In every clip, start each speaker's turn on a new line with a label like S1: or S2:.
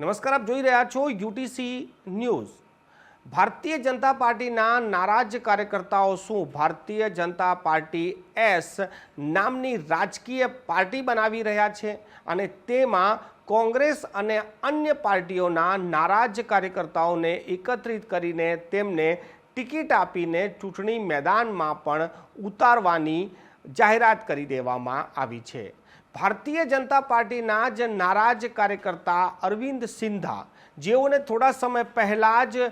S1: નમસ્કાર, આપ જોઈ રહ્યા છો યુટીસી ન્યૂઝ। ભારતીય જનતા પાર્ટીના નારાજ કાર્યકર્તાઓ શું ભારતીય જનતા પાર્ટી એસ નામની રાજકીય પાર્ટી બનાવી રહ્યા છે અને તેમાં કોંગ્રેસ અને અન્ય પાર્ટીઓના નારાજ કાર્યકર્તાઓને એકત્રિત કરીને તેમને ટિકિટ આપીને ચૂંટણી મેદાનમાં પણ ઉતારવાની જાહેરાત કરી દેવામાં આવી છે। ભારતીય જનતા પાર્ટીના જ નારાજ કાર્યકર્તા અરવિંદ સિંધા, જેઓને થોડા સમય પહેલા જ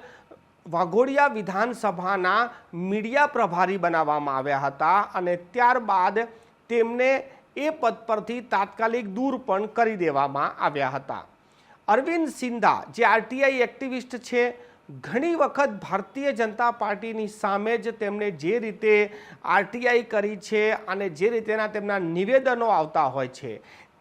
S1: વાઘોડિયા વિધાનસભાના મીડિયા પ્રભારી બનાવવામાં આવ્યા હતા અને ત્યારબાદ તેમને એ પદ પરથી તાત્કાલિક દૂર પણ કરી દેવામાં આવ્યા હતા। અરવિંદ સિંધા જે આરટીઆઈ એક્ટિવિસ્ટ છે, ઘણી વખત ભારતીય જનતા પાર્ટીની સામે જ તેમણે જે રીતે આરટીઆઈ કરી છે અને જે રીતેના તેમના નિવેદનો આવતા હોય છે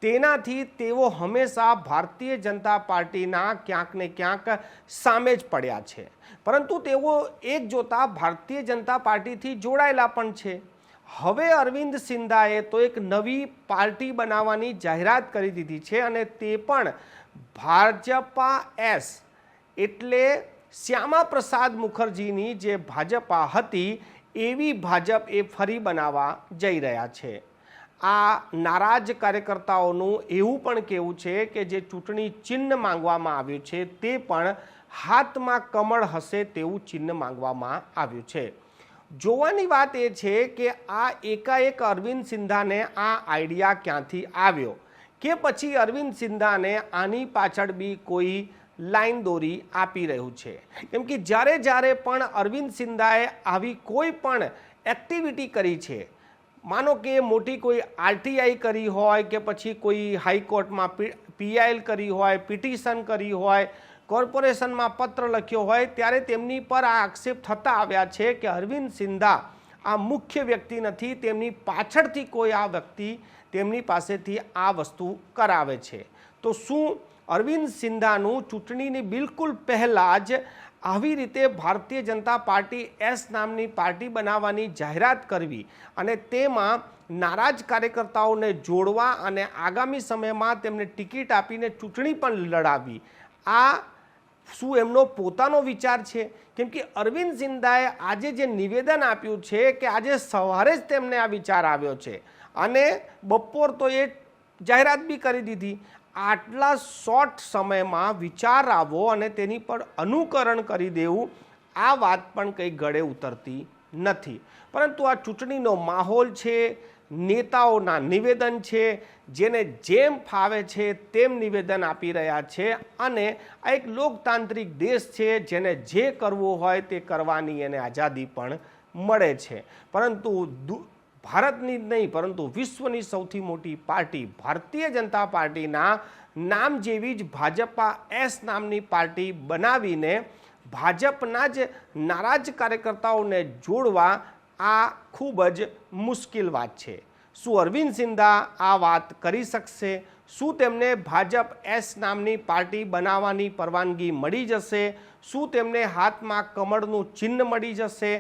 S1: તેનાથી તેઓ હંમેશા ભારતીય જનતા પાર્ટીના ક્યાંક ને ક્યાંક સામે જ પડ્યા છે, પરંતુ તેઓ એક જોતા ભારતીય જનતા પાર્ટીથી જોડાયેલા પણ છે। હવે અરવિંદ સિંધાએ તો એક નવી પાર્ટી બનાવવાની જાહેરાત કરી દીધી છે અને તે પણ ભાજપા એસ એટલે શ્યામા પ્રસાદ મુખર્જીની જે ભાજપા હતી એવી ભાજપ એ ફરી બનાવવા જઈ રહ્યા છે। આ નારાજ કાર્યકર્તાઓનું એવું પણ કહેવું છે કે જે ચૂંટણી ચિહ્ન માંગવામાં આવ્યું છે તે પણ હાથમાં કમળ હશે તેવું ચિહ્ન માંગવામાં આવ્યું છે। જોવાની વાત એ છે કે આ એકાએક અરવિંદ સિંધાને આ આઈડિયા ક્યાંથી આવ્યો કે પછી અરવિંદ સિંધાને આની પાછળ બી કોઈ લાઈન દોરી આપી રહ્યું છે, કેમ કે જ્યારે પણ અરવિંદ સિંધાએ આવી કોઈ પણ એક્ટિવિટી કરી છે, માનો કે મોટી કોઈ આરટીઆઈ કરી હોય કે પછી કોઈ હાઈકોર્ટમાં પીઆઈએલ કરી હોય, પિટિશન કરી હોય, કોર્પોરેશનમાં પત્ર લખ્યો હોય, ત્યારે તેમની પર આ આક્ષેપ થતા આવ્યા છે કે અરવિંદ સિંધા આ મુખ્ય વ્યક્તિ નથી, તેમની પાછળથી કોઈ આ વ્યક્તિ તેમની પાસેથી આ વસ્તુ કરાવે છે। તો શું અરવિંદ સિંધાનું ચૂંટણીની બિલકુલ પહેલાં જ આવી રીતે ભારતીય જનતા પાર્ટી એસ નામની પાર્ટી બનાવવાની જાહેરાત કરવી અને તેમાં નારાજ કાર્યકર્તાઓને જોડવા અને આગામી સમયમાં તેમને ટિકિટ આપીને ચૂંટણી પણ લડાવવી, આ શું એમનો પોતાનો વિચાર છે? કેમ કે અરવિંદ સિંધાએ આજે જે નિવેદન આપ્યું છે કે આજે સવારે જ તેમને આ વિચાર આવ્યો છે અને બપોર તો એ જાહેરાત બી કરી દીધી। આટલા શોર્ટ સમયમાં વિચાર આવવો અને તેની પર અનુકરણ કરી દેવું, આ વાત પણ કંઈ ગળે ઉતરતી નથી। પરંતુ આ ચૂંટણીનો માહોલ છે, નેતાઓના નિવેદન છે, જેને જેમ ફાવે છે તેમ નિવેદન આપી રહ્યા છે અને આ એક લોકતાંત્રિક દેશ છે જેને જે કરવું હોય તે કરવાની એને આઝાદી પણ મળે છે। પરંતુ ભારતની જ નહીં પરંતુ વિશ્વની સૌથી મોટી પાર્ટી ભારતીય જનતા પાર્ટીના નામ જેવી જ ભાજપા એસ નામની પાર્ટી બનાવીને ભાજપના જ નારાજ કાર્યકર્તાઓને જોડવા આ ખૂબ જ મુશ્કેલ વાત છે। શું અરવિંદ સિંધા આ વાત કરી શકશે? શું તેમને ભાજપ એસ નામની પાર્ટી બનાવવાની પરવાનગી મળી જશે? શું તેમને હાથમાં કમળનું ચિહ્ન મળી જશે?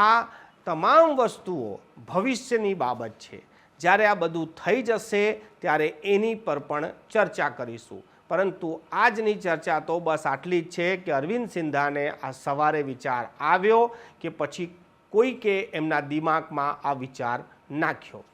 S1: આ તમામ વસ્તુઓ ભવિષ્યની બાબત છે। જ્યારે આ બધું થઈ જશે ત્યારે એની પર પણ ચર્ચા કરીશું, પરંતુ આજની ચર્ચા તો બસ આટલી જ છે કે અરવિંદ સિંધાને આ સવારે વિચાર આવ્યો કે પછી કોઈકે એમના દિમાગમાં આ વિચાર નાખ્યો।